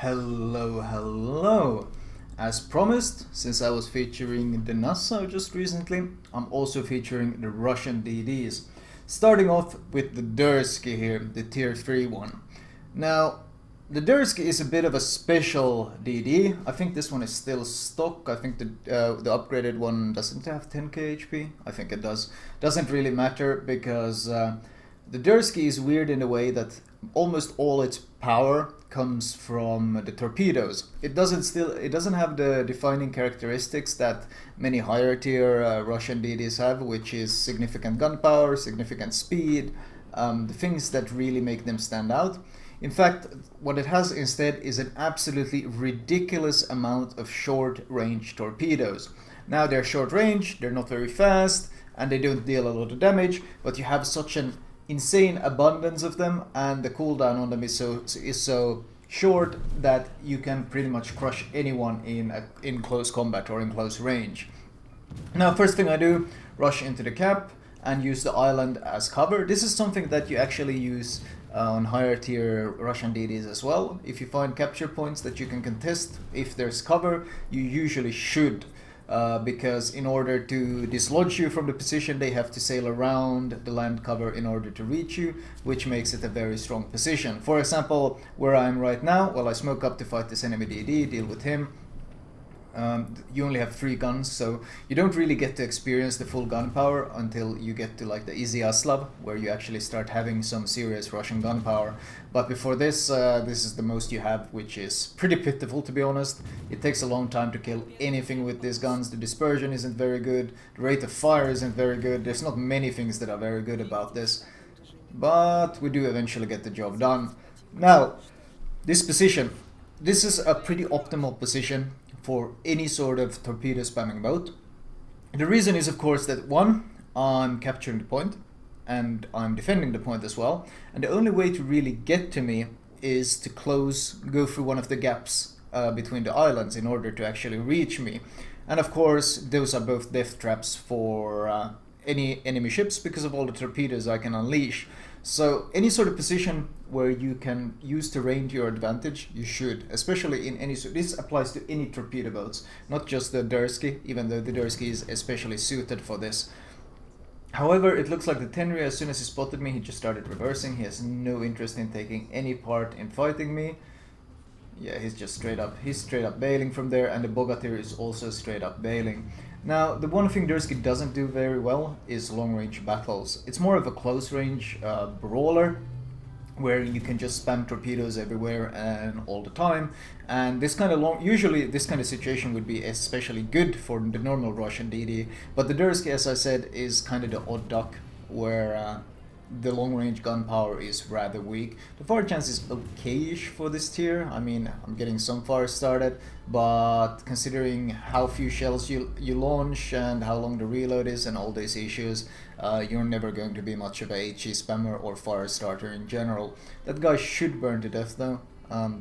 Hello. As promised, since I was featuring the NASA just recently, I'm also featuring the Russian DDs. Starting off with the Derzki here, the tier 3 one. Now, the Derzki is a bit of a special DD. I think this one is still stock. I think the upgraded one doesn't have 10k HP. I think it does. Doesn't really matter because the Derzki is weird in a way that almost all its power comes from the torpedoes. It doesn't have the defining characteristics that many higher tier Russian DDs have, which is significant gun power, significant speed, the things that really make them stand out. In fact, what it has instead is an absolutely ridiculous amount of short-range torpedoes. Now they're short-range, they're not very fast, and they don't deal a lot of damage, but you have such an insane abundance of them, and the cooldown on them is so short that you can pretty much crush anyone in close combat or in close range. Now, first thing I do, rush into the cap and use the island as cover. This is something that you actually use on higher tier Russian DDs as well. If you find capture points that you can contest, if there's cover, you usually should. Because in order to dislodge you from the position, they have to sail around the land cover in order to reach you, which makes it a very strong position. For example, where I am right now, well, I smoke up to fight this enemy DD, deal with him. You only have 3 guns, so you don't really get to experience the full gun power until you get to like the Izyaslav, where you actually start having some serious Russian gun power. But before this, this is the most you have, which is pretty pitiful, to be honest. It takes a long time to kill anything with these guns. The dispersion isn't very good, the rate of fire isn't very good. There's not many things that are very good about this, but we do eventually get the job done. Now, this position, this is a pretty optimal position for any sort of torpedo spamming boat. The reason is, of course, that one, I'm capturing the point and I'm defending the point as well, and the only way to really get to me is to go through one of the gaps between the islands in order to actually reach me. And of course, those are both death traps for any enemy ships because of all the torpedoes I can unleash. So any sort of position where you can use terrain to your advantage, you should, especially in any. This applies to any torpedo boats, not just the Derzki, even though the Derzki is especially suited for this. However, it looks like the Tenri, as soon as he spotted me, he just started reversing. He has no interest in taking any part in fighting me. Yeah, he's straight up bailing from there, and the Bogatyr is also straight up bailing. Now, the one thing Derzki doesn't do very well is long-range battles. It's more of a close-range brawler, where you can just spam torpedoes everywhere and all the time. And this kind of usually this kind of situation would be especially good for the normal Russian DD. But the Derzki, as I said, is kind of the odd duck, where the long-range gun power is rather weak. The fire chance is okayish for this tier. I mean, I'm getting some fire started, but considering how few shells you launch and how long the reload is and all these issues, you're never going to be much of a HE spammer or fire starter in general. That guy should burn to death though,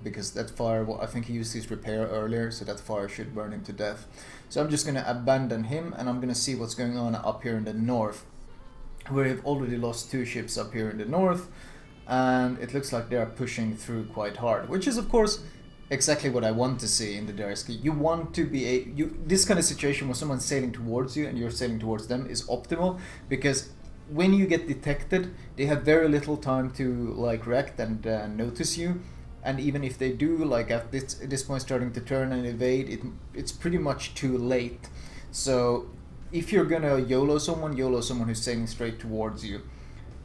because that fire, well, I think he used his repair earlier, so that fire should burn him to death. So I'm just going to abandon him, and I'm going to see what's going on up here in the north. We have already lost 2 ships up here in the north, and it looks like they are pushing through quite hard, which is of course exactly what I want to see in the Derzki. You want to be this kind of situation where someone's sailing towards you and you're sailing towards them is optimal, because when you get detected, they have very little time to like react and notice you. And even if they do, like at this point starting to turn and evade, it's pretty much too late. So if you're gonna YOLO someone who's sailing straight towards you.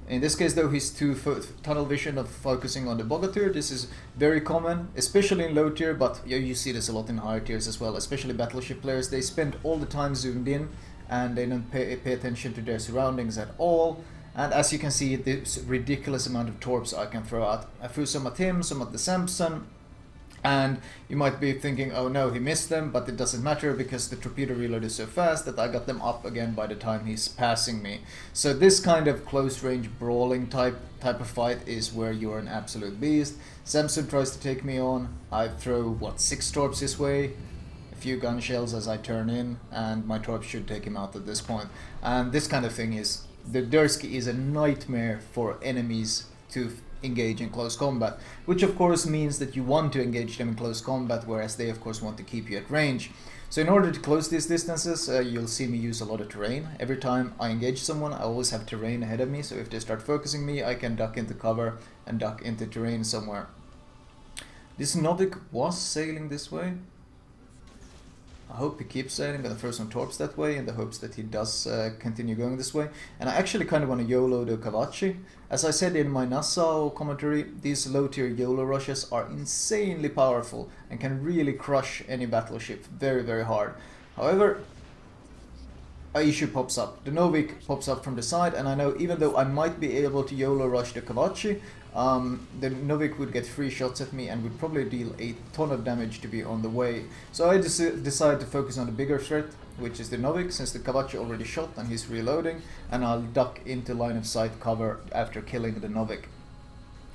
In this case though, he's too tunnel vision of focusing on the Bogatyr. This is very common, especially in low tier, but you see this a lot in higher tiers as well, especially battleship players. They spend all the time zoomed in and they don't pay attention to their surroundings at all. And as you can see, this ridiculous amount of torps I can throw out. I threw some at him, some at the Samson. And you might be thinking, oh no, he missed them, but it doesn't matter because the torpedo reload is so fast that I got them up again by the time he's passing me. So this kind of close range brawling type of fight is where you're an absolute beast. Samson tries to take me on. I throw, what, 6 torps his way, a few gun shells as I turn in, and my torps should take him out at this point. And this kind of thing is, the Derzki is a nightmare for enemies to engage in close combat, which of course means that you want to engage them in close combat, whereas they of course want to keep you at range. So in order to close these distances, you'll see me use a lot of terrain. Every time I engage someone, I always have terrain ahead of me, so if they start focusing me, I can duck into cover and duck into terrain somewhere. This Novik was sailing this way. I hope he keeps sailing. I'm gonna throw some torps that way in the hopes that he does continue going this way. And I actually kind of want to YOLO the Kavachi. As I said in my Nassau commentary, these low tier YOLO rushes are insanely powerful and can really crush any battleship very, very hard. However, a issue pops up. The Novik pops up from the side, and I know even though I might be able to YOLO rush the Kavachi, the Novik would get 3 shots at me and would probably deal a ton of damage to be on the way. So I decided to focus on the bigger threat, which is the Novik, since the Kavachi already shot and he's reloading, and I'll duck into line of sight cover after killing the Novik.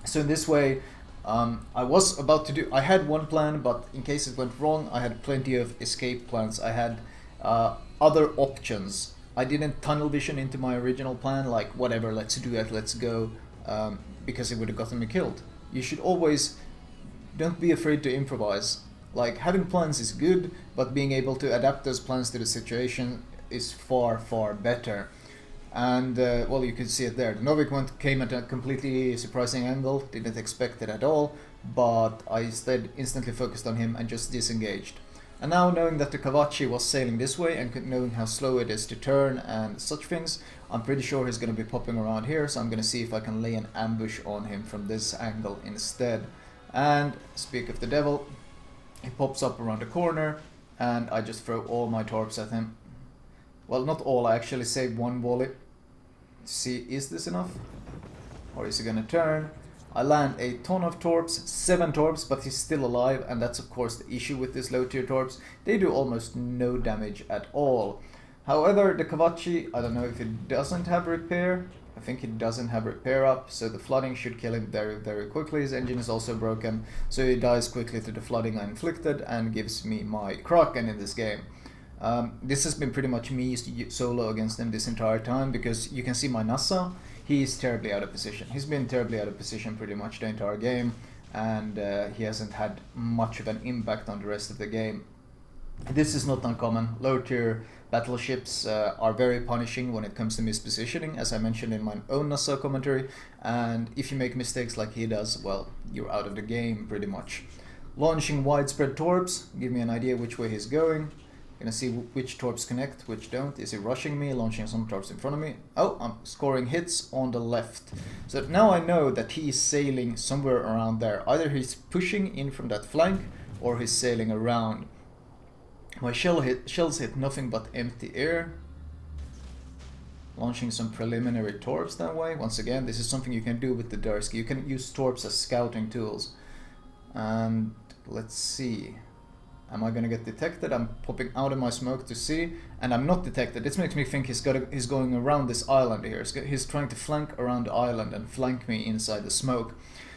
So in this way, I had one plan, but in case it went wrong, I had plenty of escape plans. I had other options. I didn't tunnel vision into my original plan, like whatever, let's do it, let's go, because it would have gotten me killed. You should always, don't be afraid to improvise. Like, having plans is good, but being able to adapt those plans to the situation is far, far better. And, well, you can see it there. The Novik came at a completely surprising angle, didn't expect it at all, but I instead instantly focused on him and just disengaged. And now, knowing that the Kavachi was sailing this way and knowing how slow it is to turn and such things, I'm pretty sure he's going to be popping around here, so I'm going to see if I can lay an ambush on him from this angle instead. And, speak of the devil, he pops up around the corner, and I just throw all my torps at him. Well, not all, I actually save one volley. See, is this enough? Or is he going to turn? I land a ton of torps, 7 torps, but he's still alive, and that's of course the issue with these low tier torps. They do almost no damage at all. However, the Kavachi, I don't know if it doesn't have repair. I think it doesn't have repair up, so the flooding should kill him very, very quickly. His engine is also broken, so he dies quickly to the flooding I inflicted and gives me my Kraken in this game. This has been pretty much me solo against him this entire time, because you can see my Nassau. He's terribly out of position. He's been terribly out of position pretty much the entire game, and he hasn't had much of an impact on the rest of the game. This is not uncommon. Low tier battleships are very punishing when it comes to mispositioning, as I mentioned in my own Nassau commentary, and if you make mistakes like he does, well, you're out of the game pretty much. Launching widespread torps, give me an idea which way he's going. Gonna see which torps connect, which don't. Is he rushing me, launching some torps in front of me? Oh, I'm scoring hits on the left. So now I know that he is sailing somewhere around there. Either he's pushing in from that flank, or he's sailing around. My shells hit nothing but empty air. Launching some preliminary torps that way. Once again, this is something you can do with the Derzki. You can use torps as scouting tools. And let's see. Am I gonna get detected? I'm popping out of my smoke to see, and I'm not detected. This makes me think he's going around this island here. He's trying to flank around the island and flank me inside the smoke.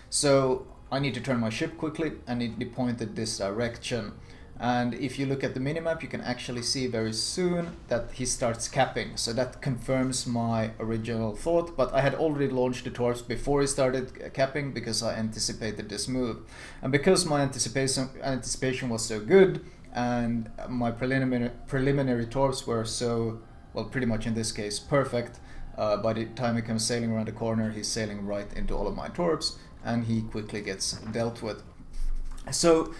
So I need to turn my ship quickly and need to be pointed this direction. And if you look at the minimap, you can actually see very soon that he starts capping. So that confirms my original thought, but I had already launched the torps before he started capping because I anticipated this move. And because my anticipation was so good and my preliminary torps were so, well, pretty much in this case, perfect, by the time he comes sailing around the corner, he's sailing right into all of my torps, and he quickly gets dealt with. So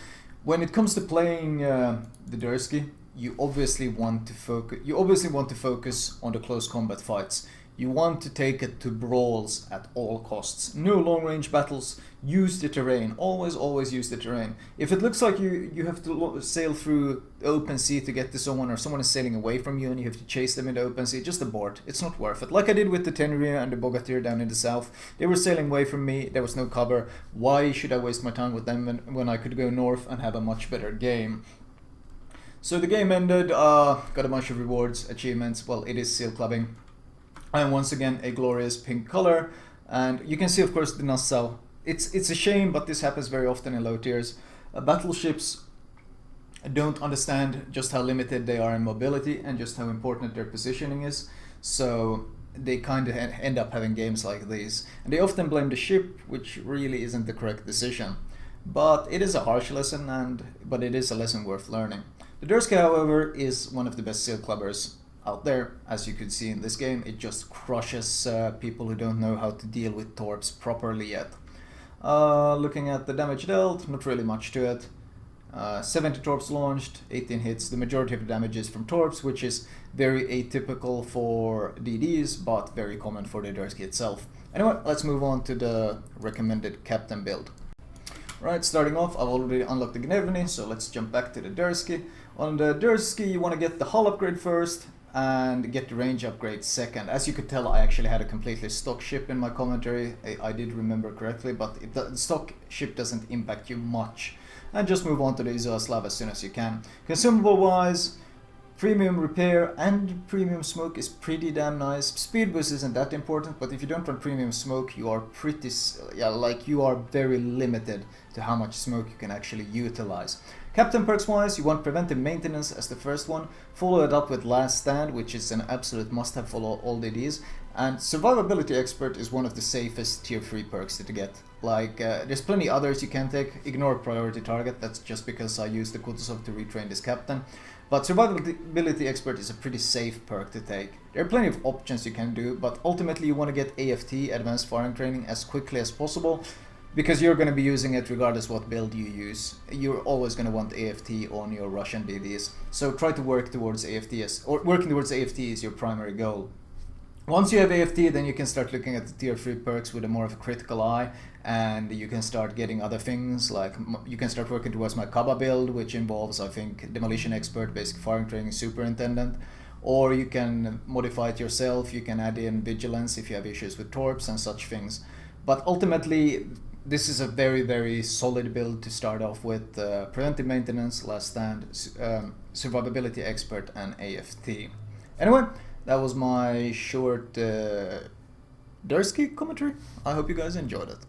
when it comes to playing the Derzki, you obviously want to focus on the close combat fights. You want to take it to brawls at all costs. No long range battles. Use the terrain. Always use the terrain. If it looks like you have to sail through open sea to get to someone, or someone is sailing away from you and you have to chase them in the open sea, just abort. It's not worth it. Like I did with the Tenerife and the Bogatyr down in the south. They were sailing away from me. There was no cover. Why should I waste my time with them when I could go north and have a much better game? So the game ended. Got a bunch of rewards, achievements. Well, it is seal clubbing. And once again, a glorious pink color. And you can see, of course, the Nassau. It's a shame, but this happens very often in low tiers. Battleships don't understand just how limited they are in mobility and just how important their positioning is. So they kind of end up having games like these. And they often blame the ship, which really isn't the correct decision. But it is a harsh lesson, but it is a lesson worth learning. The Derzki, however, is one of the best seal clubbers out there. As you could see in this game, it just crushes people who don't know how to deal with torps properly yet. Looking at the damage dealt, not really much to it. 70 torps launched, 18 hits. The majority of the damage is from torps, which is very atypical for DDs, but very common for the Derzki itself. Anyway, let's move on to the recommended captain build. Right, starting off, I've already unlocked the Gnevny, so let's jump back to the Derzki. On the Derzki, you want to get the hull upgrade first and get the range upgrade second. As you could tell, I actually had a completely stock ship in my commentary. I did remember correctly, but the stock ship doesn't impact you much. And just move on to the Izoaslav as soon as you can. Consumable wise, premium repair and premium smoke is pretty damn nice. Speed boost isn't that important, but if you don't run premium smoke, you are you are very limited to how much smoke you can actually utilize. Captain perks wise, you want preventive maintenance as the first one. Follow it up with last stand, which is an absolute must-have for all DDs. And survivability expert is one of the safest tier 3 perks to get. There's plenty others you can take. Ignore priority target, that's just because I used the Kutuzov to retrain this captain. But survivability expert is a pretty safe perk to take. There are plenty of options you can do, but ultimately you want to get AFT, advanced firing training, as quickly as possible, because you're going to be using it regardless what build you use. You're always going to want AFT on your Russian DDs, so try to work towards AFT working towards AFT is your primary goal. Once you have AFT, then you can start looking at the tier 3 perks with a more of a critical eye, and you can start getting other things, like you can start working towards my Kaba build, which involves, I think, Demolition Expert, Basic Firing Training, Superintendent, or you can modify it yourself, you can add in Vigilance if you have issues with torps and such things. But ultimately, this is a very, very solid build to start off with. Preventive Maintenance, Last Stand, Survivability Expert, and AFT. Anyway, that was my short Derzki commentary. I hope you guys enjoyed it.